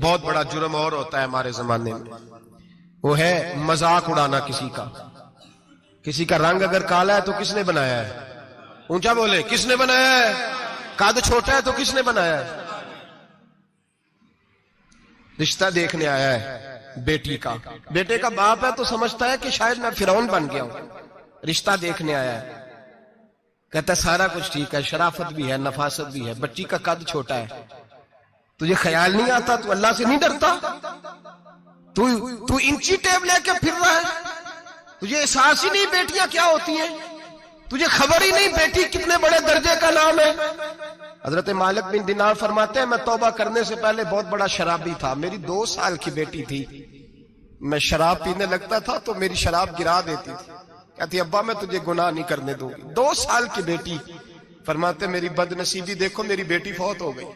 بہت بڑا جرم اور ہوتا ہے ہمارے زمانے میں، وہ ہے مذاق اڑانا کسی کا. کسی کا رنگ اگر کالا ہے تو کس نے بنایا ہے؟ اونچا بولے، کس نے بنایا ہے؟ قد چھوٹا ہے تو کس نے بنایا ہے؟ رشتہ دیکھنے آیا ہے بیٹی کا، بیٹے کا باپ ہے تو سمجھتا ہے کہ شاید میں فرعون بن گیا ہوں. رشتہ دیکھنے آیا ہے، کہتا ہے سارا کچھ ٹھیک ہے، شرافت بھی ہے، نفاست بھی ہے، بچی کا قد چھوٹا ہے. تجھے خیال نہیں آتا؟ تو اللہ سے نہیں ڈرتا؟ تو انچی ٹیپ لے کے پھر رہا ہے؟ تجھے احساس ہی نہیں بیٹیاں کیا ہوتی ہیں؟ تجھے خبر ہی نہیں بیٹی کتنے بڑے درجے کا نام ہے؟ حضرت مالک بن دینار فرماتے ہیں میں توبہ کرنے سے پہلے بہت بڑا شرابی تھا. میری 2 سال کی بیٹی تھی، میں شراب پینے لگتا تھا تو میری شراب گرا دیتی تھی. کہتی ابا میں تجھے گناہ نہیں کرنے دوں گی. 2 سال کی بیٹی. فرماتے میری بد نصیبی دیکھو، میری بیٹی فوت ہو گئی.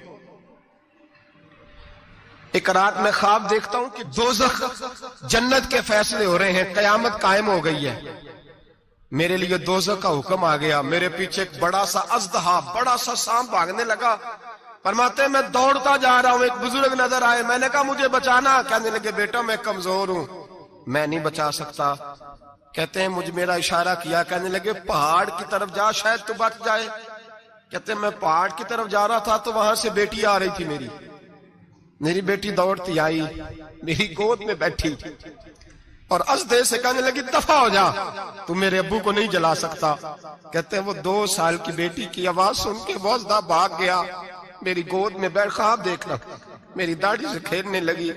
ایک رات میں خواب دیکھتا ہوں کہ دوزخ جنت کے فیصلے ہو رہے ہیں، قیامت قائم ہو گئی ہے. میرے لیے دوزخ کا حکم آ گیا. میرے پیچھے ایک بڑا سا اژدہا، بڑا سا سانپ بھاگنے لگا. فرماتے ہیں میں دوڑتا جا رہا ہوں، ایک بزرگ نظر آئے. میں نے کہا مجھے بچانا. کہنے لگے بیٹا میں کمزور ہوں، میں نہیں بچا سکتا. کہتے ہیں مجھے میرا اشارہ کیا، کہنے لگے پہاڑ کی طرف جا شاید تو بچ جائے. کہتے ہیں میں پہاڑ کی طرف جا رہا تھا تو وہاں سے بیٹی آ رہی تھی. میری بیٹی دوڑتی آئی، میری گود میں بیٹھی اور اژدہے سے کہنے لگی دفع ہو جا، تو میرے ابو کو نہیں جلا سکتا. کہتے ہیں وہ 2 سال کی بیٹی کی آواز سن کے وہ اژدہا بھاگ گیا. میری گود میں بیٹھ خواب دیکھنا، میری داڑھی سے کھیلنے لگی.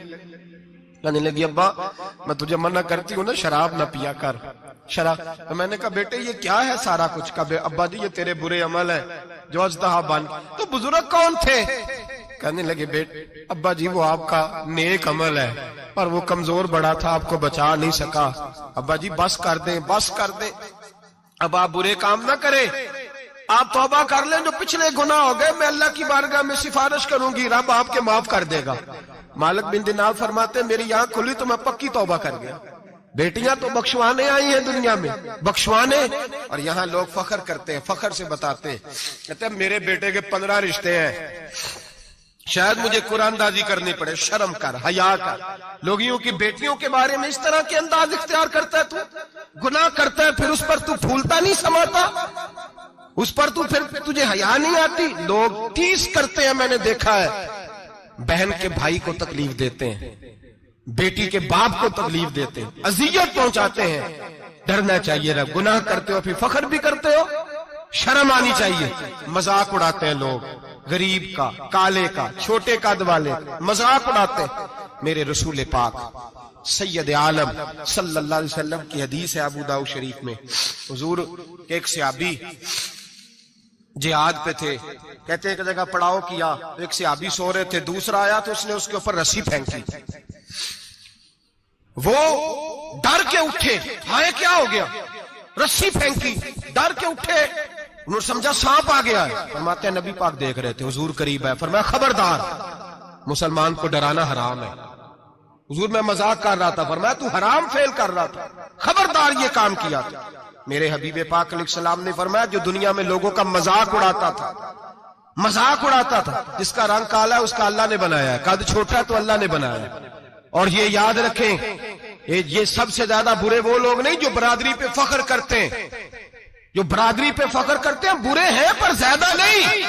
کہنے لگی ابا میں تجھے منع کرتی ہوں نا شراب نہ پیا کر. شراب. تو میں نے کہا بیٹے یہ کیا ہے سارا کچھ؟ کہا ابا جی یہ تیرے برے عمل ہے جو اژدہا بن. تو بزرگ کون تھے؟ کہنے لگے بیٹے ابا جی وہ آپ کا نیک عمل ہے، پر وہ کمزور بڑا تھا، آپ کو بچا نہیں سکا. ابا جی بس کر دیں، بس کر دیں، اب آپ برے کام نہ کریں، آپ توبہ کر لیں. جو پچھلے گناہ ہو گئے میں اللہ کی بارگاہ میں سفارش کروں گی، رب آپ کے معاف کر دے گا. مالک بن دینار فرماتے ہیں میری آنکھ کھلی تو میں پکی توبہ کر گیا. بیٹیاں تو بخشوانے آئی ہیں دنیا میں، بخشوانے. اور یہاں لوگ فخر کرتے ہیں، فخر سے بتاتے ہیں، کہتے ہیں میرے بیٹے کے 15 رشتے ہیں، شاید مجھے قرآن دازی کرنی پڑے. شرم کر، حیا کر. لوگیوں کی بیٹیوں کے بارے میں اس طرح کے انداز اختیار کرتا ہے. تو گناہ کرتا ہے پھر اس پر تو پھولتا نہیں سماتا، اس پر تو پھر تجھے حیا نہیں آتی. لوگ ٹیس کرتے ہیں، میں نے دیکھا ہے، بہن کے بھائی کو تکلیف دیتے ہیں، بیٹی کے باپ کو تکلیف دیتے ہیں، اذیت پہنچاتے ہیں. ڈرنا چاہیے رب. گناہ کرتے ہو پھر فخر بھی کرتے ہو، شرم آنی چاہیے. مذاق اڑاتے ہیں لوگ، غریب کا، کالے کا، چھوٹے قد والے مذاق اڑاتے ہیں. میرے رسول پاک سید عالم صلی اللہ علیہ وسلم کی حدیث ہے ابو داؤد شریف میں. حضور کے ایک صحابی جہاد پہ تھے، کہتے ہیں ایک جگہ پڑاؤ کیا، ایک صحابی سو رہے تھے، دوسرا آیا تو اس نے اس کے اوپر رسی پھینکی. وہ ڈر کے اٹھے، ہائے کیا ہو گیا؟ رسی پھینکی، ڈر کے اٹھے، انہوں نے سمجھا سانپ آ گیا ہے. فرماتے ہیں نبی پاک دیکھ رہے تھے، حضور قریب ہے. فرمایا خبردار، مسلمان کو ڈرانا حرام ہے. حضور میں مذاق کر رہا تھا. فرمایا تو حرام فعل کر رہا تھا، خبردار یہ کام کیا تھا. میرے حبیب پاک علیہ السلام نے فرمایا جو دنیا میں لوگوں کا مذاق اڑاتا تھا، مذاق اڑاتا تھا، جس کا رنگ کالا ہے اس کا اللہ نے بنایا ہے، قد چھوٹا ہے تو اللہ نے بنایا ہے. اور یہ یاد رکھیں یہ سب سے زیادہ برے وہ لوگ نہیں جو برادری پہ فخر کرتے ہیں. جو برادری پہ فخر کرتے ہیں برے ہیں پر زیادہ نہیں.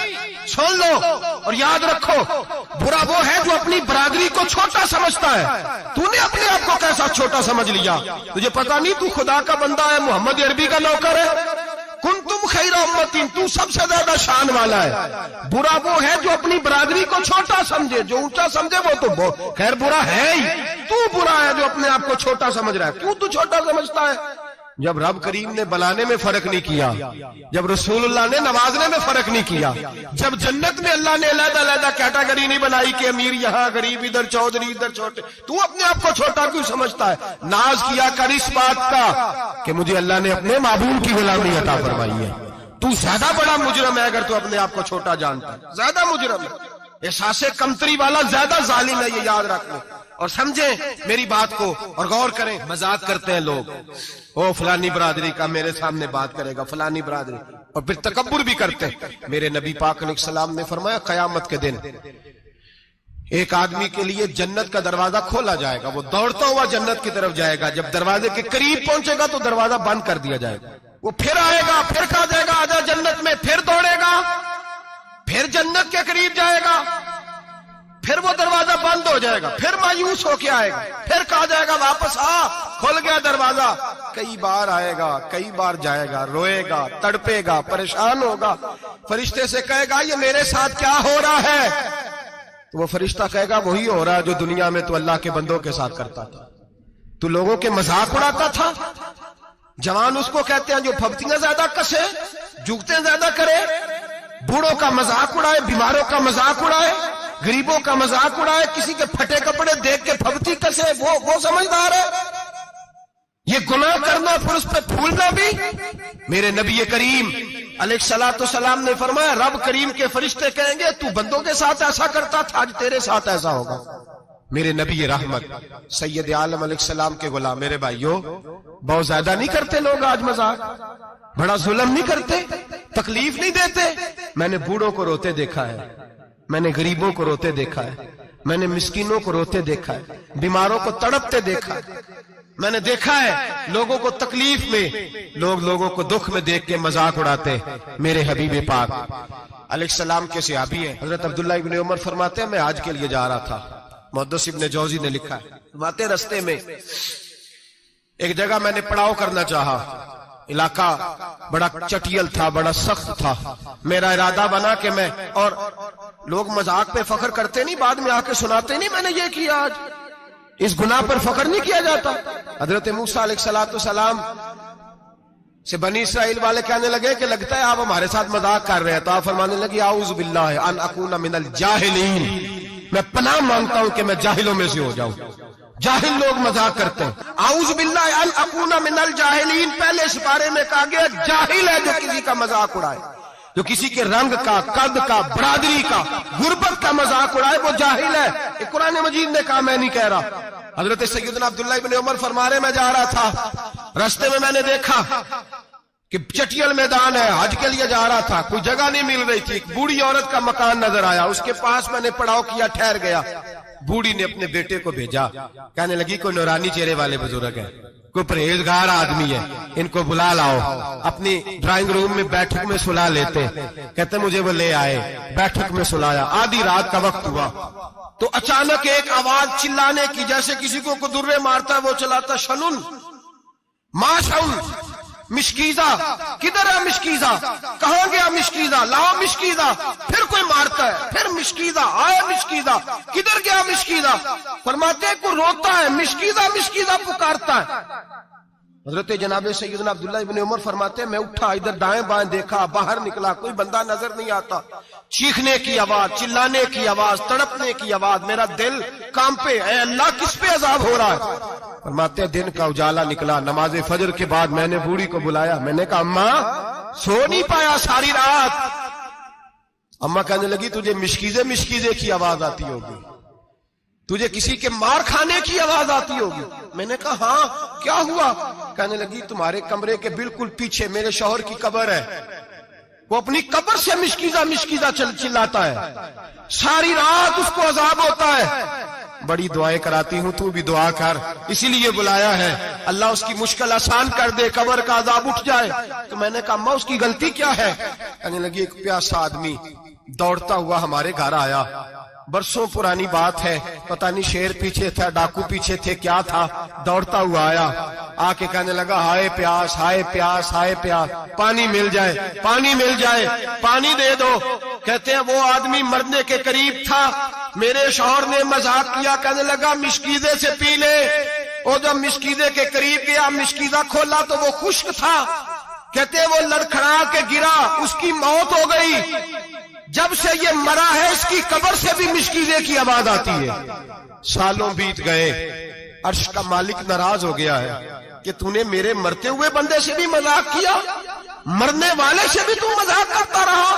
سن لو اور یاد رکھو، برا وہ ہے جو اپنی برادری کو چھوٹا سمجھتا ہے. تو نے اپنے آپ کو کیسا چھوٹا سمجھ لیا؟ تجھے پتا نہیں تو خدا کا بندہ ہے، محمد عربی کا نوکر ہے. کنتم خیر امتین، تو سب سے زیادہ شان والا ہے. برا وہ ہے جو اپنی برادری کو چھوٹا سمجھے، جو اونچا سمجھے وہ تو خیر برا ہے ہی. تو برا ہے جو اپنے آپ کو چھوٹا سمجھ رہا ہے. کیوں تو چھوٹا سمجھتا ہے؟ جب رب کریم نے بلانے میں فرق نہیں کیا، جب رسول اللہ نے نوازنے میں فرق نہیں کیا، جب جنت میں اللہ نے علیحدہ علیحدہ کیٹاگری نہیں بنائی کہ امیر یہاں، غریب ادھر، چودھری ادھر، چھوٹے، تو اپنے آپ کو چھوٹا کیوں سمجھتا ہے؟ ناز کیا کر اس بات کا کہ مجھے اللہ نے اپنے معبود کی غلامی عطا فرمائی ہے. تو زیادہ بڑا مجرم ہے اگر تو اپنے آپ کو چھوٹا جانتا ہے، زیادہ مجرم ہے. احساس کمتری والا زیادہ ظالم ہے، یہ یاد رکھو اور سمجھیں میری بات کو اور غور کریں. مذاق کرتے ہیں لوگ، او فلانی برادری کا میرے سامنے بات کرے گا، فلانی برادری، اور پھر تکبر بھی کرتے ہیں. میرے نبی پاک علیہ السلام نے فرمایا قیامت کے دن ایک آدمی کے لیے جنت کا دروازہ کھولا جائے گا, وہ دوڑتا ہوا جنت کی طرف جائے گا, جب دروازے کے قریب پہنچے گا تو دروازہ بند کر دیا جائے گا. وہ پھر آئے گا, پھر کہا جائے گا آجا جنت میں, پھر دوڑے گا, پھر جنت کے قریب جائے گا, پھر وہ دروازہ بند ہو جائے گا, پھر مایوس ہو کے آئے گا, پھر کہا جائے گا واپس آ, کھل گیا دروازہ. کئی بار آئے گا, کئی بار جائے گا, روئے گا, تڑپے گا, پریشان ہوگا, فرشتے سے کہے گا یہ میرے ساتھ کیا ہو رہا ہے؟ تو وہ فرشتہ کہے گا وہی ہو رہا ہے جو دنیا میں تو اللہ کے بندوں کے ساتھ کرتا تھا. تو لوگوں کے مذاق اڑاتا تھا. جوان اس کو کہتے ہیں جو پھپتیاں زیادہ کسے, جھکتے زیادہ کرے, بوڑھوں کا مذاق اڑائے, بیماروں کا مذاق اڑائے, غریبوں کا مذاق اڑائے, کسی کے پھٹے کپڑے دیکھ کے پھپتی کسے, وہ سمجھدار ہے. یہ گناہ کرنا پھر اس پہ پھولنا بھی. میرے نبی کریم علیہ الصلوۃ والسلام نے فرمایا رب کریم کے فرشتے کہیں گے تو بندوں کے ساتھ ایسا کرتا تھا, آج تیرے ساتھ ایسا ہوگا. میرے نبی رحمت سید عالم علیہ السلام کے غلام, میرے بھائیوں بہت زیادہ نہیں کرتے لوگ آج مذاق, بڑا ظلم نہیں کرتے, تکلیف نہیں دیتے. میں نے بوڑھوں کو روتے دیکھا ہے, میں نے غریبوں کو روتے دیکھا ہے, میں نے مسکینوں کو روتے دیکھا ہے, بیماروں کو تڑپتے دیکھا ہے, میں نے دیکھا ہے لوگوں کو تکلیف میں, لوگوں کو دکھ میں دیکھ کے مذاق اڑاتے. میرے حبیب پاک علیہ السلام کے صحابی ہیں حضرت عبداللہ ابن عمر فرماتے ہیں میں حج کے لیے جا رہا تھا. محدث ابن جوزی نے لکھا ہے فرماتے رستے میں ایک جگہ میں نے پڑاؤ کرنا چاہا, علاقہ بڑا چٹیل تھا, بڑا سخت تھا. میرا ارادہ بنا کہ میں, اور لوگ مذاق پہ فخر کرتے نہیں, بعد میں آ کے سناتے نہیں میں نے یہ کیا, آج اس گناہ پر فخر نہیں کیا جاتا. حضرت موسیٰ علیہ الصلوۃ والسلام سے بنی اسرائیل والے کہنے لگے کہ لگتا ہے آپ ہمارے ساتھ مذاق کر رہے ہیں, تو آپ فرمانے لگے اعوذ باللہ ان اکون من الجاہلین, میں پناہ مانگتا ہوں کہ میں جاہلوں میں سے ہو جاؤں. جاہل لوگ مذاق کرتے ہیں. اعوذ باللہ ان اکون من الجاہلین, پہلے سپارے میں کہا گیا جاہل ہے جو کسی کا مذاق اڑائے, جو کسی کے رنگ کا, قد کا, برادری کا, غربت کا مذاق اڑائے وہ جاہل ہے. یہ قرآن مجید نے کہا, میں نہیں کہہ رہا. حضرت سیدنا عبداللہ ابن عمر فرما رہے میں جا رہا تھا, رستے میں نے دیکھا کہ چٹیل میدان ہے, حج کے لیے جا رہا تھا, کوئی جگہ نہیں مل رہی تھی. ایک بوڑھی عورت کا مکان نظر آیا, اس کے پاس میں نے پڑاؤ کیا, ٹھہر گیا. بوڑھی نے اپنے بیٹے کو بھیجا, کہنے لگی کوئی نورانی چہرے والے بزرگ ہیں, کوئی پرہیزگار آدمی ہے, ان کو بلا لاؤ. اپنی ڈرائنگ روم میں بیٹھک میں سلا لیتے. کہتے مجھے وہ لے آئے, بیٹھک میں سلایا. آدھی رات کا وقت ہوا تو اچانک ایک آواز چلانے کی, جیسے کسی کو درے مارتا ہے وہ چلاتا, شنن ما شن, مشکیزہ, کدھر ہے مشکیزہ, کہاں گیا مشکیزہ, لاؤ مشکیزہ. پھر کوئی مارتا ہے, پھر مشکیزہ, آیا مشکیزہ, کدھر گیا مشکیزہ. فرماتے ہیں کوئی روتا ہے, مشکیزہ مشکیزہ پکارتا ہے. حضرت جناب سیدنا عبداللہ ابن عمر فرماتے ہیں میں اٹھا, ادھر دائیں بائیں دیکھا, باہر نکلا, کوئی بندہ نظر نہیں آتا. چیخنے کی آواز, چلانے کی آواز, تڑپنے کی آواز. میرا دل کانپے, اے اللہ کس پہ عذاب ہو رہا ہے. فرماتے ہیں دن کا اجالا نکلا, نماز فجر کے بعد میں نے بوڑھی کو بلایا. میں نے کہا اماں سو نہیں پایا ساری رات. اماں کہنے لگی تجھے مشکیزے کی آواز آتی ہوگی, تجھے کسی کے مار کھانے کی آواز آتی ہوگی. میں نے کہا ہاں کیا ہوا. کہنے لگی تمہارے کمرے کے بالکل پیچھے میرے شوہر کی قبر ہے, وہ اپنی قبر سے مشکیزہ چلاتا ہے, ساری رات اس کو عذاب ہوتا ہے. بڑی دعائیں کراتی ہوں, تو بھی دعا کر, اسی لیے بلایا ہے, اللہ اس کی مشکل آسان کر دے, قبر کا عذاب اٹھ جائے. تو میں نے کہا اماں اس کی غلطی کیا ہے. کہنے لگی ایک پیاسا آدمی دوڑتا ہوا ہمارے گھر آیا, برسوں پرانی بات ہے, پتہ نہیں شیر پیچھے تھا, ڈاکو پیچھے تھے, کیا تھا, دوڑتا ہوا آیا, آ کے کہنے لگا ہائے پیاس, ہائے پیاس, ہائے پیاس, پانی مل جائے, پانی مل جائے, پانی دے دو. کہتے ہیں وہ آدمی مرنے کے قریب تھا, میرے شوہر نے مذاق کیا, کہنے لگا مشکیزے سے پی لے. اور جب مشکیزے کے قریب گیا, مشکیزہ کھولا تو وہ خشک تھا. کہتے ہیں وہ لڑکھڑا کے گرا, اس کی موت ہو گئی. جب سے یہ مرا ہے اس کی قبر سے بھی مشکیزے کی آواز آتی ہے. سالوں بیت گئے, عرش کا مالک ناراض ہو گیا ہے کہ تو نے میرے مرتے ہوئے بندے سے بھی مذاق کیا, مرنے والے سے بھی تو مذاق کرتا رہا.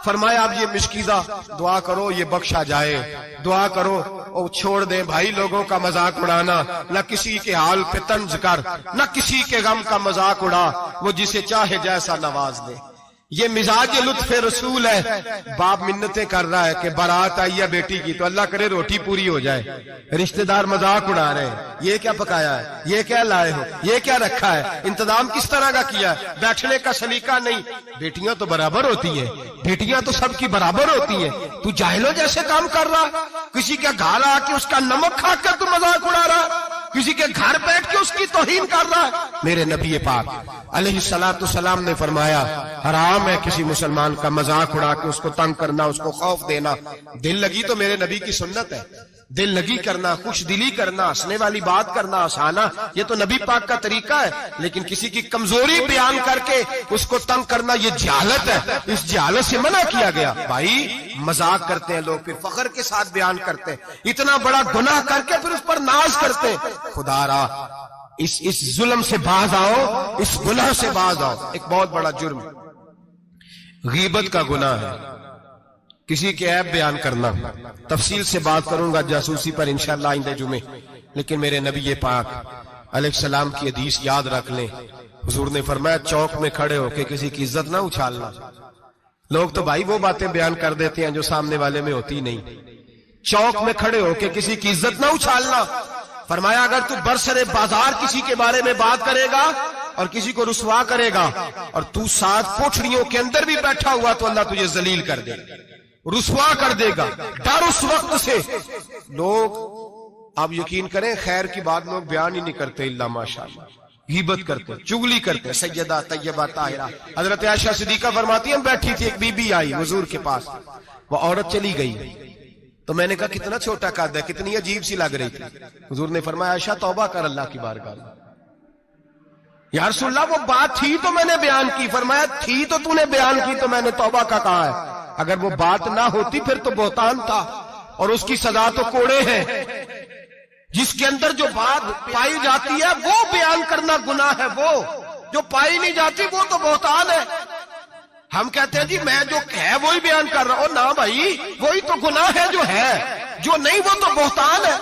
فرمایا اب یہ مشکیزہ دعا کرو یہ بخشا جائے, دعا کرو اور چھوڑ دیں بھائی لوگوں کا مذاق اڑانا, نہ کسی کے حال پہ طنز کر, نہ کسی کے غم کا مذاق اڑا, وہ جسے چاہے جیسا نواز دے. یہ مزاج لطف رسول ہے. باپ منتیں کر رہا ہے کہ بارات آئی ہے بیٹی کی تو اللہ کرے روٹی پوری ہو جائے. رشتہ دار مذاق اڑا رہے ہیں, یہ کیا پکایا ہے, یہ کیا لائے ہو, یہ کیا رکھا ہے, انتظام کس طرح کا کیا ہے, بیٹھنے کا سلیقہ نہیں. بیٹیاں تو برابر ہوتی ہیں, بیٹیاں تو سب کی برابر ہوتی ہیں. تو جاہلوں جیسے کام کر رہا, کسی کے گھر آ کے اس کا نمک کھا کر تو مذاق اڑا رہا, کسی کے گھر بیٹھ کے اس کی توہین کر رہا ہے. میرے نبی پاک علیہ السلام نے فرمایا حرام ہے کسی مسلمان کا مذاق اڑا کے اس کو تنگ کرنا, اس کو خوف دینا. دل لگی تو میرے نبی کی سنت ہے, دل لگی کرنا, خوش دلی کرنا, ہنسنے والی بات کرنا, ہنسانا, یہ تو نبی پاک کا طریقہ ہے. لیکن کسی کی کمزوری بیان کر کے اس کو تنگ کرنا یہ جہالت ہے, اس جہالت سے منع کیا گیا. بھائی مذاق کرتے ہیں لوگ, پھر فخر کے ساتھ بیان کرتے ہیں, اتنا بڑا گناہ کر کے پھر اس پر ناز کرتے ہیں. خدا را اس ظلم سے باز آؤ, اس گناہ سے باز آؤ. ایک بہت بڑا جرم غیبت کا گناہ ہے, کسی کے عیب بیان کرنا. تفصیل سے بات کروں گا جاسوسی پر انشاءاللہ آئندہ جمعے. لیکن میرے نبی پاک علیہ السلام کی حدیث یاد رکھ لیں. حضور نے فرمایا چوک میں کھڑے ہو کے کسی کی عزت نہ اچھالنا. لوگ تو بھائی وہ باتیں بیان کر دیتے ہیں جو سامنے والے میں ہوتی نہیں. چوک میں کھڑے ہو کے کسی کی عزت نہ اچھالنا. فرمایا اگر تو برسر بازار کسی کے بارے میں بات کرے گا اور کسی کو رسوا کرے گا اور تو ساتھ کوٹھڑیوں کے اندر بھی بیٹھا ہوا تو اللہ تجھے ذلیل کر دے, رسوا کر دے گا. ڈر اس وقت سے. لوگ آپ یقین کریں خیر کی بات لوگ بیان ہی نہیں کرتے الا ماشاءاللہ, غیبت کرتے, چغلی کرتے. سیدہ طیبہ طاہرہ حضرت عائشہ صدیقہ فرماتی ہیں بیٹھی تھی, ایک بی بی آئی حضور کے پاس, وہ عورت چلی گئی تو میں نے کہا کتنا چھوٹا قد ہے, کتنی عجیب سی لگ رہی تھی. حضور نے فرمایا عائشہ توبہ کر اللہ کی بارگاہ میں. یا رسول اللہ وہ بات تھی تو میں نے بیان کی. فرمایا تھی تو تو نے بیان کی تو میں نے توبہ کا کہا ہے. اگر وہ بات نہ ہوتی پھر تو بہتان تھا اور اس کی سزا تو کوڑے ہیں. جس کے اندر جو بات پائی جاتی ہے وہ بیان کرنا گناہ ہے, وہ جو پائی نہیں جاتی وہ تو بہتان ہے. ہم کہتے ہیں جی میں جو ہے وہی بیان کر رہا ہوں. نہ بھائی وہی تو گناہ ہے جو ہے, جو نہیں وہ تو بہتان ہے.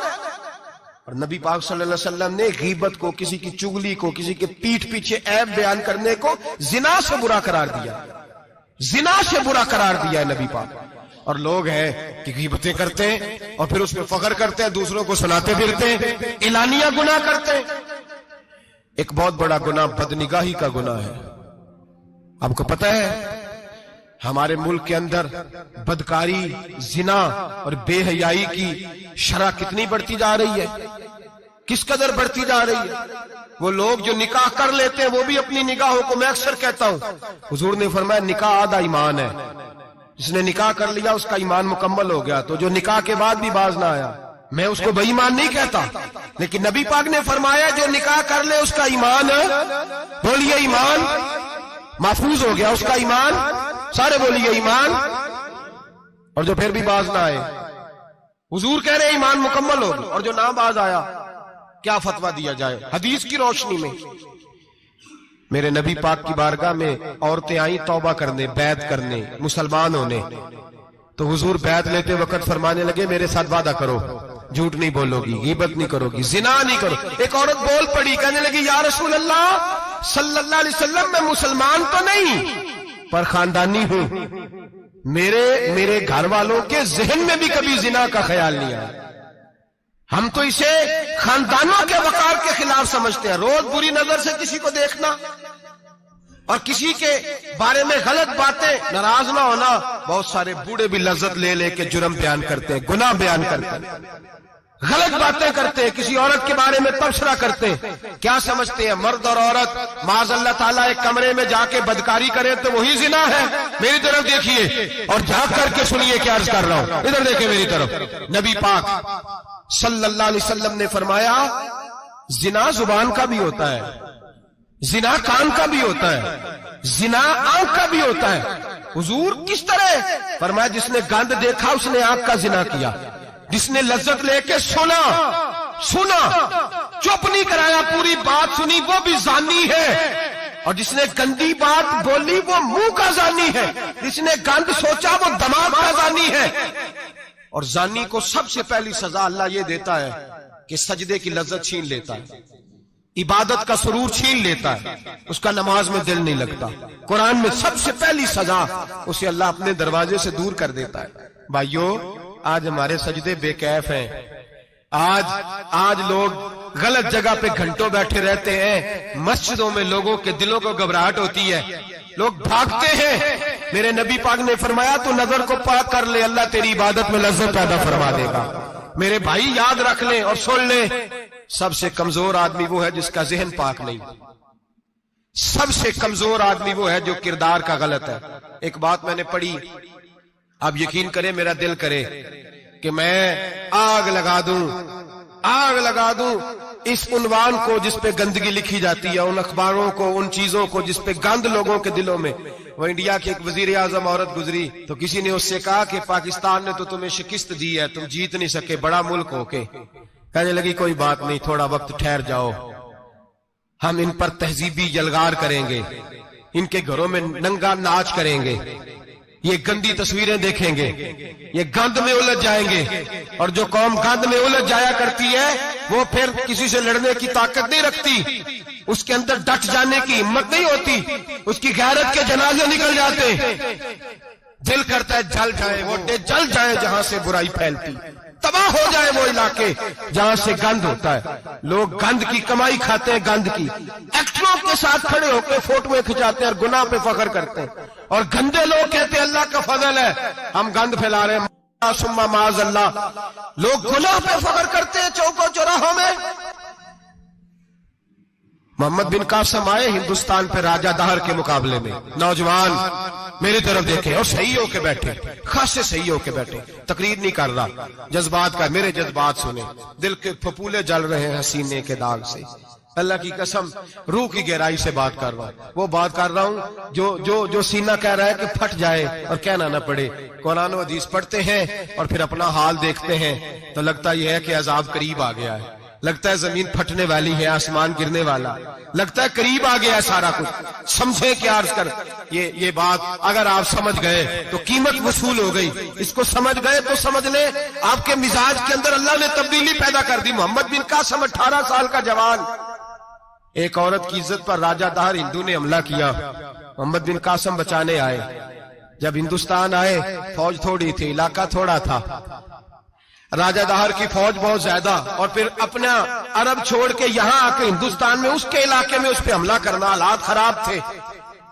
اور نبی پاک صلی اللہ علیہ وسلم نے غیبت کو, کسی کی چغلی کو, کسی کے پیٹھ پیچھے عیب بیان کرنے کو زنا سے برا قرار دیا, زنا سے برا قرار دیا ہے نبی پاک. اور لوگ ہیں کہ غیبتیں کرتے ہیں اور پھر اس پہ فخر کرتے ہیں, دوسروں کو سناتے پھرتے ہیں, اعلانیہ گناہ کرتے ہیں. ایک بہت بڑا گناہ بدنگاہی کا گناہ ہے. آپ کو پتہ ہے ہمارے ملک کے اندر بدکاری, زنا اور بے حیائی کی شرح کتنی بڑھتی جا رہی ہے, کس قدر بڑھتی جا رہی ہے. وہ لوگ جو نکاح کر لیتے ہیں وہ بھی اپنی نگاہوں کو, میں اکثر کہتا ہوں حضور نے فرمایا نکاح آدھا ایمان ہے. جس نے نکاح کر لیا اس کا ایمان مکمل ہو گیا. تو جو نکاح کے بعد بھی باز نہ آیا, میں اس کو بے ایمان نہیں کہتا, لیکن نبی پاک نے فرمایا جو نکاح کر لے اس کا ایمان, بولیے ایمان محفوظ ہو گیا, اس کا ایمان, سارے بولیے ایمان. اور جو پھر بھی باز نہ آئے, حضور کہہ رہے ایمان مکمل ہو گیا. اور جو نہ باز آیا کیا فتویٰ دیا جائے حدیث کی روشنی میں. میرے نبی پاک کی بارگاہ میں عورتیں آئیں توبہ کرنے, بیعت کرنے, مسلمان ہونے. تو حضور بیعت لیتے وقت فرمانے لگے میرے ساتھ وعدہ کرو, جھوٹ نہیں بولو گی, غیبت نہیں کرو گی, زنا نہیں کرو. ایک عورت بول پڑی, کہنے لگی یا رسول اللہ صلی اللہ علیہ وسلم میں مسلمان تو نہیں پر خاندانی ہوں, میرے گھر والوں کے ذہن میں بھی کبھی زنا کا خیال نہیں آیا. ہم تو اسے خاندانوں کے وقار کے خلاف سمجھتے ہیں. روز بری نظر سے کسی کو دیکھنا اور کسی کے بارے میں غلط باتیں, ناراض نہ ہونا. بہت سارے بوڑھے بھی لذت لے لے کے جرم بیان کرتے ہیں, گناہ بیان کرتے ہیں, غلط باتیں کرتے ہیں, کسی عورت کے بارے میں تبصرہ کرتے ہیں. کیا سمجھتے ہیں مرد اور عورت معاذ اللہ تعالیٰ ایک کمرے میں جا کے بدکاری کرے تو وہی زنا ہے؟ میری طرف دیکھیے اور جھانک کر کے سنیے کیا عرض کر رہا ہوں, ادھر دیکھیں میری طرف. نبی پاک صلی اللہ علیہ وسلم نے فرمایا زنا زبان کا بھی ہوتا ہے, زنا کان کا بھی ہوتا ہے, زنا آنکھ کا بھی ہوتا ہے. حضور کس طرح فرمایا جس نے گند دیکھا اس نے آنکھ کا زنا کیا, جس نے لذت لے کے سنا چپ نہیں کرایا, پوری بات سنی, وہ بھی زانی ہے. اور جس نے گندی بات بولی وہ منہ کا زانی ہے, جس نے گند سوچا وہ دماغ کا زانی ہے. اور زانی کو سب سے پہلی سزا اللہ یہ دیتا ہے کہ سجدے کی لذت چھین لیتا ہے. इबादत का सुरूर छीन लेता है, उसका नमाज में दिल नहीं लगता। कुरान में सबसे पहली सजा उसे अल्लाह अपने दरवाजे से दूर कर देता है। भाइयों, आज हमारे सजदे बेकैफ हैं। आज लोग गलत जगह पे घंटों बैठे रहते हैं। मस्जिदों में लोगों के दिलों को घबराहट होती है, लोग भागते हैं। मेरे नबी पाक ने फरमाया तू नजर को पाक कर ले, अल्लाह तेरी इबादत में लज्जत पैदा फरमा देगा। मेरे भाई याद रख लें और सुन लें, सबसे कमजोर आदमी वो है जिसका जहन पाक नहीं। सबसे कमजोर आदमी वो है जो किरदार का गलत है। एक बात मैंने पढ़ी, आप यकीन करें मेरा दिल करे कि मैं आग लगा दूं इस उन्वान को जिस पे गंदगी लिखी जाती है, उन अखबारों को, उन चीजों को जिस पे गंद लोगों के दिलों में। वो इंडिया की एक वजीर आजम औरत गुजरी तो किसी ने उससे कहा कि पाकिस्तान ने तो तुम्हें शिकस्त दी है, तुम जीत नहीं सके बड़ा मुल्क होके। कहने लगी कोई बात नहीं, थोड़ा वक्त ठहर जाओ, हम इन पर तहजीबी यलगार करेंगे, इनके घरों में नंगा नाच करेंगे, ये गंदी तस्वीरें देखेंगे, ये गंद में उलझ जाएंगे। और जो कौम गंद में उलझ जाया करती है वो फिर किसी से लड़ने की ताकत नहीं रखती, उसके अंदर डट जाने की हिम्मत नहीं होती, उसकी गैरत के जनाजे निकल जाते। दिल करता है जल जाए वो जल जाए जहां से बुराई फैलती, तबाह हो जाए वो इलाके जहां से गंद होता है। लोग गंद की कमाई खाते हैं, गंद की। एक्टरों के साथ खड़े होकर फोटोएं खिंचाते हैं और गुनाह पे फख्र करते हैं, और गंदे लोग कहते हैं अल्लाह का फजल है हम गंद फैला रहे हैं। सुम्मा माज अल्लाह, लोग गुनाह पे फख्र करते हैं चौकों चौराहों में। मोहम्मद बिन कासिम आए हिंदुस्तान पे राजा दहर के मुकाबले में, नौजवान मेरी तरफ देखे और सही होके बैठे, खासे सही होके बैठे, तकरीर नहीं कर रहा, जज्बात का, मेरे जज्बात सुने, दिल के फपूले जल रहे हैं सीने के दाग से। अल्लाह की कसम रूह की गहराई से बात कर रहा हूं, वो बात कर रहा हूं जो सीना कह रहा है कि फट जाए और कहना ना पड़े। कुरान और हदीस पढ़ते हैं और फिर अपना हाल देखते हैं तो लगता यह है कि अजाब करीब आ गया है, लगता है जमीन फटने वाली है, आसमान गिरने वाला, लगता है करीब आ गया सारा कुछ। समझे क्या अर्ज कर, ये बात अगर आप समझ गए तो कीमत वसूल हो गई। इसको समझ गए तो समझ ले आपके मिजाज के अंदर अल्लाह ने तब्दीली पैदा कर दी। मोहम्मद बिन कासिम 18 साल का जवान, एक औरत की इज्जत पर राजा दहर हिंदू ने हमला किया, मोहम्मद बिन कासिम बचाने आए। जब हिंदुस्तान आए फौज थोड़ी थी, इलाका थोड़ा था, राजा दहर की फौज बहुत ज्यादा, और फिर अपना अरब छोड़ के यहां आके हिंदुस्तान में उसके इलाके में उस पर हमला करना, हालात खराब थे।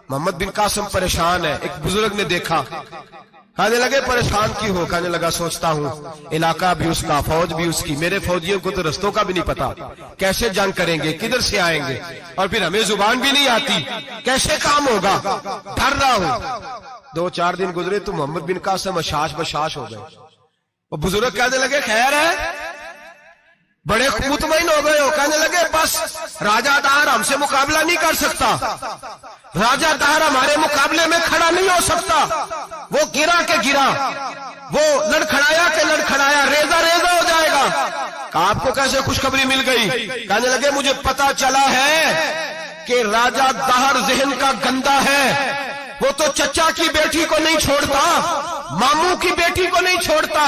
मोहम्मद बिन कासिम परेशान है। एक बुजुर्ग ने देखा, कहने लगे परेशान क्यों हो? कहने लगा सोचता हूं इलाका भी उसका, फौज भी उसकी, मेरे फौजियों को तो रस्तों का भी नहीं पता, कैसे जंग करेंगे, किधर से आएंगे, और फिर हमें जुबान भी नहीं आती, कैसे काम होगा, डर रहा हूं। 2-4 दिन गुजरे तो मोहम्मद बिन कासिम अशाश बशाश हो गए। वो बुजुर्ग कहने लगे खैर है, बड़े मुतमईन हो गए हो? कहने लगे बस राजा दहर हमसे मुकाबला नहीं कर सकता, राजा दहर हमारे मुकाबले में खड़ा नहीं हो सकता, वो गिरा के गिरा, वो लड़खड़ाया के लड़खड़ाया, रेजा रेजा हो जाएगा। आपको कैसे खुशखबरी मिल गई? कहने लगे मुझे पता चला है कि राजा दहर जहन का गंदा है, वो तो चचा की बेटी को नहीं छोड़ता, मामू की बेटी को नहीं छोड़ता,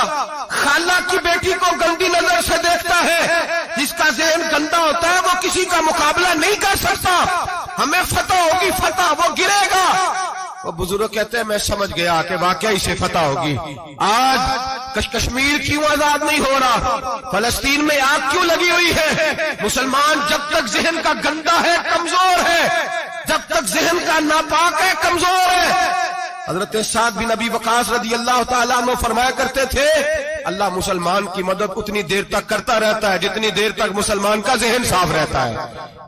खाला की बेटी को गंदी नजर से देखता है। जिसका जहन गंदा होता है वो किसी का मुकाबला नहीं कर सकता, हमें फतह होगी, फतह, वो गिरेगा। वो बुजुर्ग कहते हैं मैं समझ गया कि वाकई से फतह होगी। आज कश्मीर क्यों आजाद नहीं हो रहा, फलस्तीन में आग क्यों लगी हुई है? मुसलमान जब तक जहन का गंदा है, कमजोर है, जब तक जहन का नापाक है, कमजोर है। हजरत साद बिन अबी वकास रदी अल्लाह ताला अन्हु फरमाया करते थे अल्लाह मुसलमान की मदद उतनी देर तक करता रहता है जितनी देर तक मुसलमान का जहन साफ रहता है,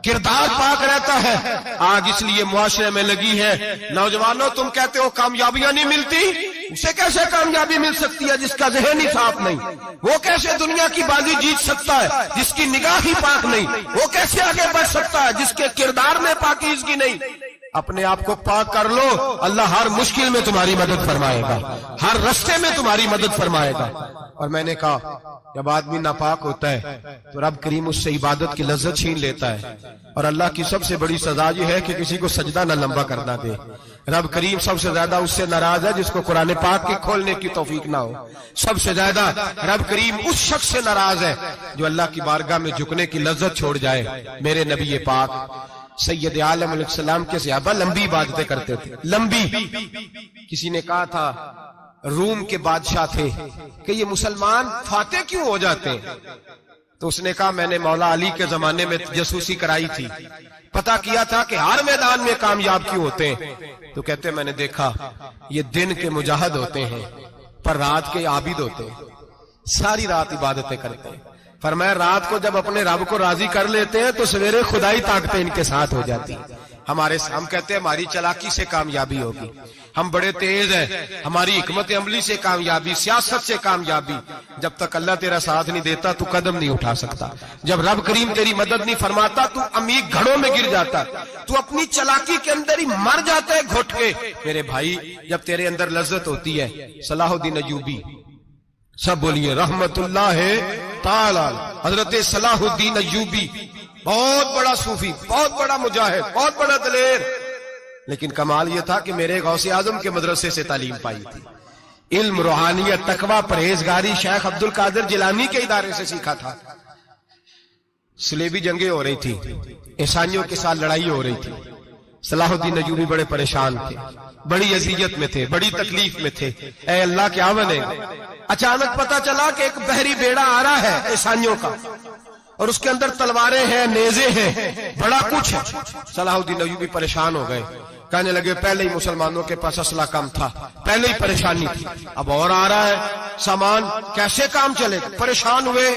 किरदार पाक रहता है। आग इसलिए मुआशरे में लगी है। नौजवानों तुम कहते हो कामयाबियां नहीं मिलती, उसे कैसे कामयाबी मिल सकती है जिसका जहन ही साफ नहीं? वो कैसे दुनिया की बाजी जीत सकता है जिसकी निगाह ही पाक नहीं? वो कैसे आगे बढ़ सकता है जिसके किरदार में पाकीज़गी नहीं? अपने आप को पाक कर लो, अल्लाह हर मुश्किल में तुम्हारी मदद फरमाएगा, हर रास्ते में तुम्हारी मदद फरमाएगा। और मैंने कहा जब आदमी नापाक होता है तो रब करीम उससे इबादत की लज्जत छीन लेता है, और अल्लाह की सबसे बड़ी सजा ये है कि किसी को सजदा न लंबा करना दे। रब करीम सबसे ज्यादा उससे नाराज है जिसको कुरान पाक के खोलने की तौफीक ना हो। सबसे ज्यादा रब करीम उस शख्स से नाराज है जो अल्लाह की बारगाह में झुकने की लज्जत छोड़ जाए। मेरे नबी पाक सैयद आलम अलैहिस्सलाम के सहाबा लंबी इबादतें करते थे, लंबी। किसी ने कहा था रूम के बादशाह थे कि ये मुसलमान फातेह क्यों हो जाते हैं? तो उसने कहा मैंने मौला अली के जमाने में जासूसी कराई थी, पता किया था कि हर मैदान में कामयाब क्यों होते हैं। तो कहते मैंने देखा ये दिन के मुजाहिद होते हैं पर रात के आबिद होते हैं, सारी रात इबादतें करते हैं। फरमाया रात को जब अपने रब को राजी कर लेते हैं तो सवेरे खुदाई ताकतें इनके साथ हो जाती हैं। हम कहते हैं हमारी चालाकी से कामयाबी होगी, हम बड़े तेज हैं, हमारी हिकमत अमली से कामयाबी, सियासत से कामयाबी। जब तक अल्लाह तेरा साथ नहीं देता तू कदम नहीं उठा सकता। जब रब करीम तेरी मदद नहीं फरमाता तू अमीर घड़ों में गिर जाता, तू अपनी चालाकी के अंदर ही मर जाता है घुट के। मेरे भाई जब तेरे अंदर लज्जत होती है, सलाहुद्दीन अय्यूबी, सब बोलिए रहमतुल्लाह ताला, हजरत सलाहुद्दीन अय्यूबी बहुत बड़ा सूफी, बहुत बड़ा मुजाहिद, बहुत बड़ा दलेर। लेकिन कमाल यह था कि मेरे गौसे आजम के मदरसे से तालीम पाई थी। इल्म, रूहानियत, तकवा, परहेजगारी शेख अब्दुल कादिर जिलानी के इदारे से सीखा था। सलेबी जंगें हो रही थी, ईसाइयों के साथ लड़ाई हो रही थी। सलाहुद्दीन अय्यूबी बड़े परेशान थे, बड़ी अजियत में थे, बड़ी तकलीफ में थे। ऐ अल्लाह क्या बने। अचानक पता चला कि एक बहरी बेड़ा आ रहा है ईसाइयों का और उसके अंदर तलवारें हैं, नेज़े हैं, बड़ा कुछ है। सलाहुद्दीन अय्यूबी परेशान हो गए, कहने लगे पहले ही मुसलमानों के पास असला कम था, पहले ही परेशानी थी, अब और आ रहा है सामान, कैसे काम चले। परेशान हुए,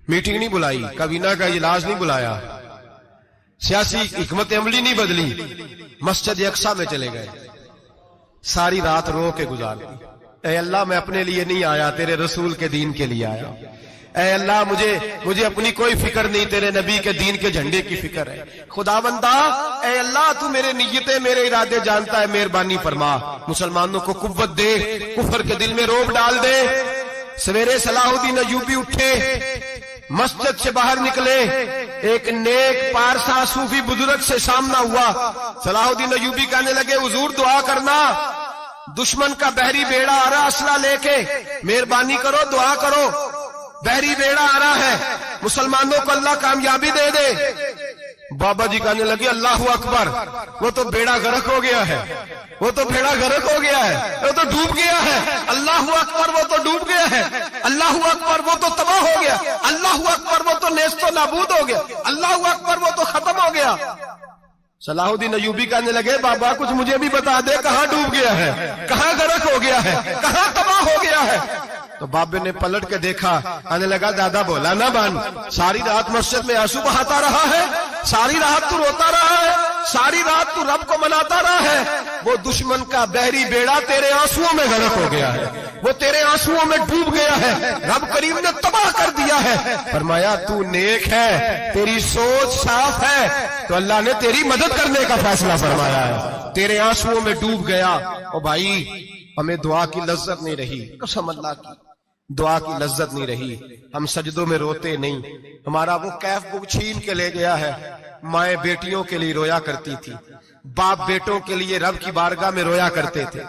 मीटिंग नहीं बुलाई, काबीना का इजलास नहीं बुलाया, सियासी हिकमत अमली नहीं बदली, मस्जिद अक्सा में चले गए, सारी रात रो के गुजार दी। ऐ अल्लाह मैं अपने लिए नहीं आया, तेरे रसूल के दीन के लिए आया। ऐ अल्लाह मुझे अपनी कोई फिक्र नहीं, तेरे नबी के दीन के झंडे की फिक्र है। खुदावंदा ऐ अल्लाह तू मेरे नियतें, मेरे इरादे जानता है, मेहरबानी फरमा, मुसलमानों को कुव्वत दे, कुफर के दिल में रोब डाल दे। सवेरे सलाहुद्दीन अय्यूबी उठे, मस्जिद से बाहर निकले, एक नेक पारसा सूफी बुजुर्ग से सामना हुआ। सलाहुद्दीन अय्यूबी कहने लगे हुजूर दुआ करना, दुश्मन का बहरी बेड़ा आ रहा असला लेके, मेहरबानी करो, दुआ करो, बहरी बेड़ा आ रहा है, मुसलमानों को अल्लाह कामयाबी दे दे। बाबा जी कहने लगे अल्लाह अकबर, वो तो बेड़ा गर्क हो गया है, वो तो बेड़ा गर्क हो गया है, वो तो डूब गया है। अल्लाह अकबर, वो तो डूब गया है। अल्लाह अकबर, वो तो तबाह हो गया। अल्लाह अकबर, वो तो नेस्तो नाबूद हो गया। अल्लाह अकबर, वो तो खत्म हो गया। सलाहुद्दीन अय्यूबी कहने लगे बाबा कुछ मुझे भी बता दे, कहां डूब गया है, कहां गर्क हो गया है, कहां तबाह हो गया है। तो बाबे ने पलट के देखा, आने लगा दादा बोला ना बन, सारी रात मस्जिद में आंसू बहाता रहा है, सारी रात तू रोता रहा है, सारी रात तू रब को मनाता रहा है। वो दुश्मन का बहरी बेड़ा तेरे आंसुओं में गर्क हो गया है, वो तेरे आंसुओं में डूब गया है, रब करीम ने तबाह कर दिया है। फरमाया तू नेक है, तेरी सोच साफ है, तो अल्लाह ने तेरी मदद करने का फैसला फरमाया है। तेरे आंसुओं में डूब गया। ओ भाई हमें दुआ की लज्जत नहीं रही, कसम अल्लाह की दुआ की लज्जत नहीं रही। हम सजदों में रोते नहीं, हमारा वो कैफ बुक छीन के ले गया है। माएं बेटियों के लिए रोया करती थी, बाप बेटों के लिए रब की बारगाह में रोया करते थे।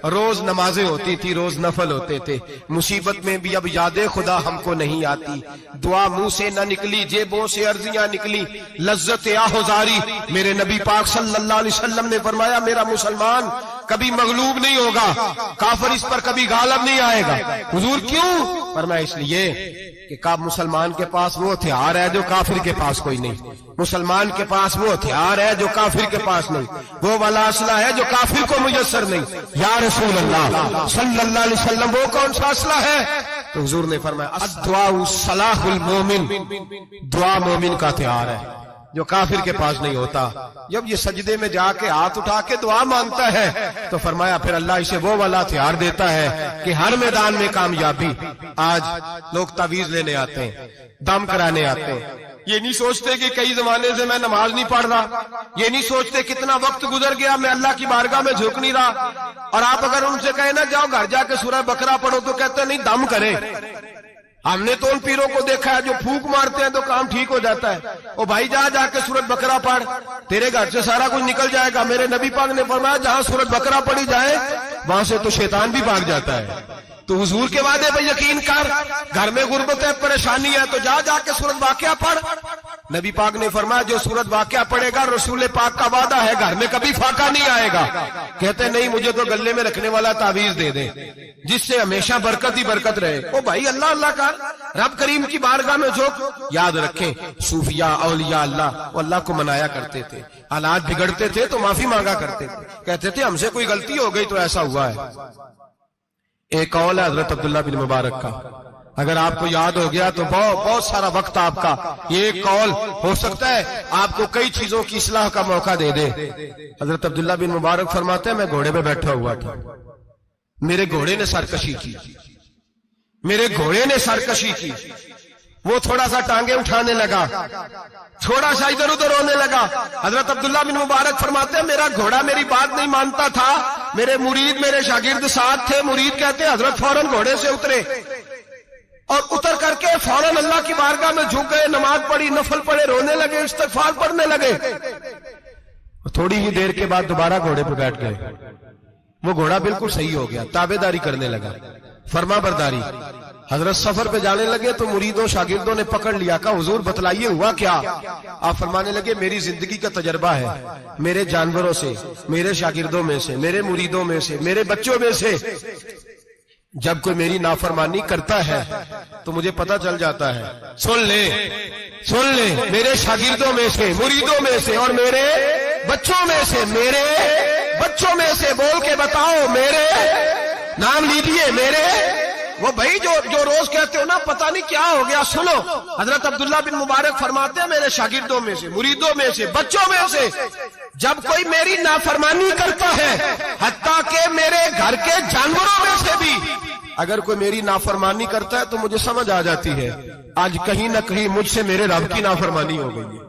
रोज नमाजें होती थी, रोज नफल होते थे। मुसीबत में भी अब याद खुदा हमको नहीं आती, दुआ मुंह से न निकली, जेबों से अर्जियां निकली, लज्जत आहोजारी। मेरे नबी पाक सल्लल्लाहु अलैहि वसल्लम ने फरमाया मेरा मुसलमान कभी मगलूब नहीं होगा, काफिर इस पर कभी गालिब नहीं आएगा। हुजूर क्यों? फरमाया इसलिए कि काब मुसलमान के पास वो हथियार है जो काफिर के पास कोई नहीं, मुसलमान के पास वो हथियार है जो काफिर के पास नहीं, वो वाला असला है जो काफिर को मुयस्सर नहीं। या रसूल अल्लाह सल्लल्लाहु अलैहि वसल्लम वो कौन सा असला है? तो हुजूर ने फरमाया अद्दुआ सलाहुल मोमिन, दुआ मोमिन का हथियार है जो काफिर के पास नहीं होता। जब ये सजदे में जाके हाथ उठा के दुआ मांगता है तो फरमाया फिर अल्लाह इसे वो वाला हथियार देता है कि हर मैदान में कामयाबी। आज लोग तावीज लेने आते हैं, दम कराने आते हैं, ये नहीं सोचते कि कई जमाने से मैं नमाज नहीं पढ़ रहा, ये नहीं सोचते कितना वक्त गुजर गया मैं अल्लाह की बारगाह में झुक नहीं रहा। और आप अगर उनसे कहे ना जाओ घर जाके सूरह बकरा पढ़ो तो कहते नहीं दम करे। हमने तो उन पीरों को देखा है जो फूंक मारते हैं तो काम ठीक हो जाता है। ओ भाई जा जाके सूरत बकरा पढ़, तेरे घर से सारा कुछ निकल जाएगा। मेरे नबी पाक ने फरमाया जहां सूरत बकरा पढ़ी जाए वहां से तो शैतान भी भाग जाता है। तो हुजूर के वादे पे यकीन कर। घर में गुर्बत है, परेशानी है, तो जा जाके सूरत वाक़िया पढ़। नबी पाक ने फरमाया जो सूरत वाक़िया पढ़ेगा, रसूल पाक का वादा है घर में कभी फाका नहीं आएगा। कहते नहीं, मुझे तो गले में रखने वाला तावीज दे दे जिससे हमेशा बरकत ही बरकत रहे। ओ भाई अल्लाह अल्लाह का रब करीम की बारगाह में झोंक। याद रखें सूफिया औलिया अल्लाह को मनाया करते थे। हालात बिगड़ते थे तो माफी मांगा करते थे, कहते थे हमसे कोई गलती हो गई तो ऐसा हुआ है। एक कौल है हजरत अब्दुल्ला बिन मुबारक का, अगर आपको याद हो गया तो बहुत सारा वक्त आपका ये कौल हो सकता है आपको कई चीजों की इस्लाह का मौका दे दे। हजरत अब्दुल्ला बिन मुबारक फरमाते हैं मैं घोड़े पे बैठा हुआ था, मेरे घोड़े ने सरकशी की, मेरे घोड़े ने सरकशी की। वो थोड़ा सा टांगे उठाने लगा, थोड़ा सा इधर उधर होने लगा। हजरत अब्दुल्ला बिन मुबारक फरमाते हैं मेरा घोड़ा मेरी बात नहीं मानता था। मेरे मुरीद मेरे शागिर्द साथ थे। मुरीद कहते हैं हजरत फौरन घोड़े से उतरे और उतर करके फौरन अल्लाह की बारगाह में झुक गए, नमाज पढ़ी, नफल पढ़े, रोने लगे, इस्तिग़फ़ार पढ़ने लगे। थोड़ी ही देर के बाद दोबारा घोड़े पर बैठ गए। वो घोड़ा बिल्कुल सही हो गया, ताबेदारी करने लगा, फर्मा बरदारी। हजरत सफर पे जाने लगे तो मुरीदों शागिर्दों ने पकड़ लिया, कहा हुजूर बतलाइए हुआ क्या। आप फरमाने लगे मेरी जिंदगी का तजर्बा है, मेरे जानवरों से, मेरे शागिर्दों में से, मेरे मुरीदों में से, मेरे बच्चों में से जब कोई मेरी नाफरमानी करता है तो मुझे पता चल जाता है। सुन ले मेरे शागिर्दों में से, मुरीदों में से और मेरे बच्चों में से, मेरे बच्चों में से बोल के बताओ, मेरे नाम लीजिए मेरे। वो भाई जो रोज कहते हो ना पता नहीं क्या हो गया, सुनो। हजरत अब्दुल्ला बिन मुबारक फरमाते हैं मेरे शागिर्दों में से, मुरीदों में से, बच्चों में से जब कोई मेरी नाफरमानी करता है, हत्ता के मेरे घर के जानवरों में से भी अगर कोई मेरी नाफरमानी करता है तो मुझे समझ आ जाती है आज कहीं ना कहीं मुझसे मेरे रब की नाफरमानी हो गई है,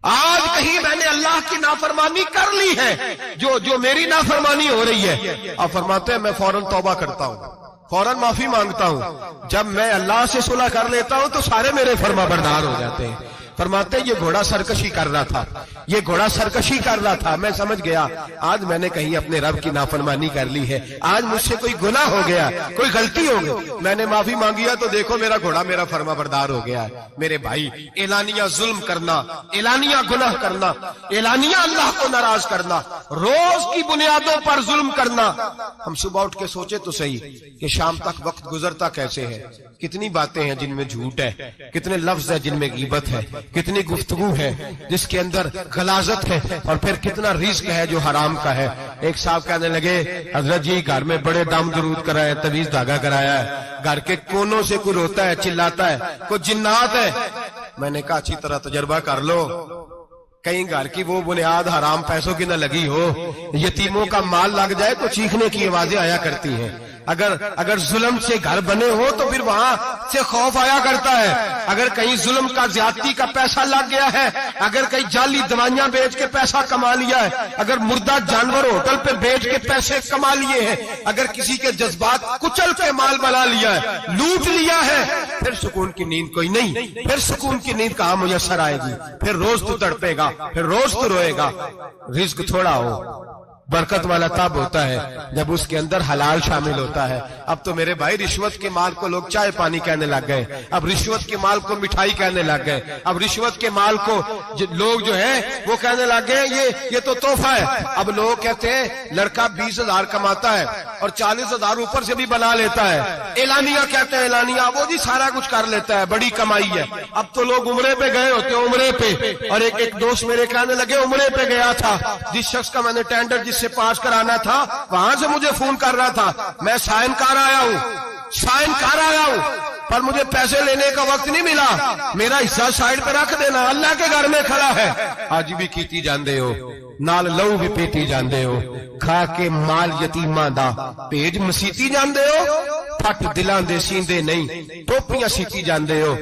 आज कहीं मैंने अल्लाह की नाफरमानी कर ली है, जो मेरी नाफरमानी हो रही है। आप फरमाते हैं मैं फौरन तौबा करता हूं, फौरन माफी मांगता हूं। जब मैं अल्लाह से सुलह कर लेता हूं तो सारे मेरे फरमाबरदार हो जाते हैं। फरमाते ये घोड़ा सरकशी कर रहा था, ये घोड़ा सरकशी कर रहा था, मैं समझ गया आज मैंने कहीं अपने रब की नाफरमानी कर ली है, आज मुझसे कोई गुनाह हो गया, कोई गलती हो गई, मैंने माफी मांगी है तो देखो मेरा घोड़ा मेरा फरमाबरदार हो गया है। मेरे भाई एलानिया जुल्म करना, एलानिया गुनाह करना, एलानिया अल्लाह को नाराज करना, रोज की बुनियादों पर जुल्म करना। हम सुबह उठ के सोचे तो सही कि शाम तक वक्त गुजरता कैसे है, कितनी बातें हैं जिनमें झूठ है, कितने लफ्ज है जिनमें गीबत है, कितनी गुफ्तगू है जिसके अंदर गलाजत है, और फिर कितना रिस्क है जो हराम का है। एक साहब कहने लगे हजरत जी घर में बड़े दाम दरूद कराया, तवीज धागा कराया है, घर के कोनों से कोई रोता है, चिल्लाता है, कोई जिन्नात है। मैंने कहा अच्छी तरह तजर्बा कर लो, कहीं घर की वो बुनियाद हराम पैसों की न लगी हो, यतीमों का माल लग जाए तो चीखने की आवाजें आया करती हैं। अगर जुल्म से घर बने हो तो फिर वहां से खौफ आया करता है। अगर कहीं जुल्म का ज्यादती का पैसा लग गया है, अगर कहीं जाली दवाइयां बेच के पैसा कमा लिया है, अगर मुर्दा जानवर होटल पे बेच के पैसे कमा लिए हैं, अगर किसी के जज्बात कुचल के माल बना लिया है, लूट लिया है, फिर सुकून की नींद कोई नहीं, फिर सुकून की नींद कहां मुयस्सर आएगी। फिर रोज तो तड़पेगा, फिर रोज तो रोएगा। रिज्क थोड़ा हो, बरकत वाला तब होता है जब उसके अंदर हलाल शामिल होता है। अब तो मेरे भाई रिश्वत के माल को लोग चाय पानी कहने लग गए, अब रिश्वत के माल को मिठाई कहने लग गए, अब रिश्वत के माल को लोग जो है वो कहने लग गए ये तो तोहफा है। अब लोग कहते हैं लड़का 20,000 कमाता है और 40,000 ऊपर से भी बना लेता है, एलानिया कहते हैं, एलानिया वो जी सारा कुछ कर लेता है, बड़ी कमाई है। अब तो लोग उम्रे पे गए होते, उम्रे पे, और एक दोस्त मेरे कहने लगे उम्रे पे गया था, जिस शख्स का मैंने टेंडर से पास कराना था वहां से मुझे फोन कर रहा था, मैं साइनकार आया हूं, पर मुझे पैसे लेने का वक्त नहीं मिला, मेरा हिस्सा साइड पे रख देना, अल्लाह के घर में खड़ा है। आज भी कीती जांदे हो, नाल लहू भी पीती जांदे हो, खा के माल यतीमां दा भेज मसीती जांदे हो, फट दिलां दे सींदे नहीं, टोपियां सीती जांदे हो,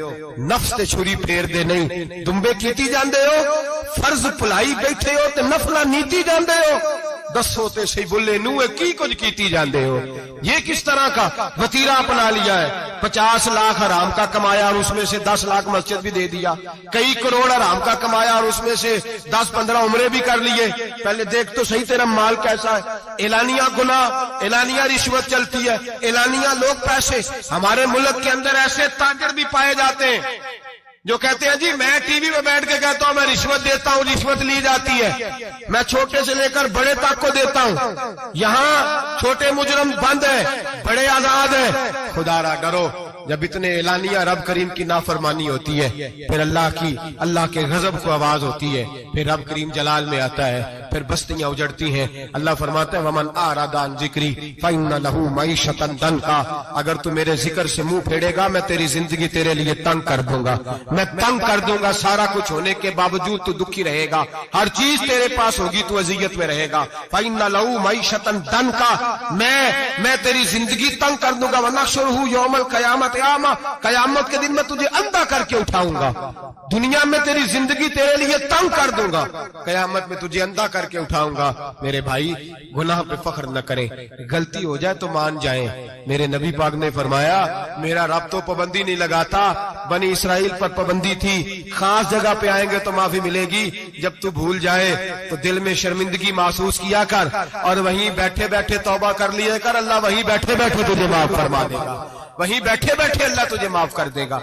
नफ्स ते छुरी फेर दे नहीं, दुंबे कीती जांदे हो, फर्ज भुलाई बैठे हो ते नफला नीति जांदे हो, दस होते सही बुल्ले नूहे की कुछ कीती जाते हो। ये किस तरह का वतीरा अपना लिया है? 50 लाख हराम का कमाया और उसमें से 10 लाख मस्जिद भी दे दिया, कई करोड़ हराम का कमाया और उसमें से 10-15 उम्रे भी कर लिए। पहले देख तो सही तेरा माल कैसा है। एलानिया गुनाह, एलानिया रिश्वत चलती है, एलानिया लोग पैसे। हमारे मुल्क के अंदर ऐसे ताजिर भी पाए जाते हैं जो कहते हैं जी मैं टीवी में बैठ के कहता हूं मैं रिश्वत देता हूं, रिश्वत ली जाती है, मैं छोटे से लेकर बड़े तक को देता हूं। यहां छोटे मुजरम बंद है, बड़े आजाद है। खुदारा डरो, जब इतने एलानिया रब करीम की नाफरमानी होती है, फिर अल्लाह के गजब को आवाज होती है, फिर रब करीम जलाल में आता है, फिर बस्तियां उजड़ती हैं। अल्लाह फरमाता है वमन आरादा अन जिक्री फइन्न लहू मईशतन दनका, अगर तू मेरे जिक्र से मुंह फेरेगा मैं तेरी जिंदगी तेरे लिए तंग कर दूंगा, मैं तंग कर दूंगा। सारा कुछ होने के बावजूद तू दुखी रहेगा, हर चीज तेरे पास होगी, तू अजियत में रहेगा। फइन्न लहू मईशतन दनका, मैं तेरी जिंदगी तंग कर दूंगा। वनहशुरहू यौमल क़यामत आमा, कयामत के दिन मैं तुझे अंधा करके उठाऊंगा। दुनिया में तेरी जिंदगी तेरे लिए तंग कर दूंगा, कयामत में तुझे अंधा करके उठाऊंगा। मेरे भाई गुनाह पे फख्र न करें, गलती हो जाए तो मान जाएं। मेरे नबी पाक ने फरमाया मेरा रब तो पाबंदी नहीं लगाता, बनी इसराइल पर पाबंदी थी, खास जगह पे आएंगे तो माफी मिलेगी। जब तू भूल जाए तो दिल में शर्मिंदगी महसूस किया कर और वहीं बैठे बैठे तौबा कर लिया कर, अल्लाह वहीं बैठे बैठे तुझे माफ फरमा देगा, वहीं बैठे बैठे अल्लाह तुझे माफ कर देगा।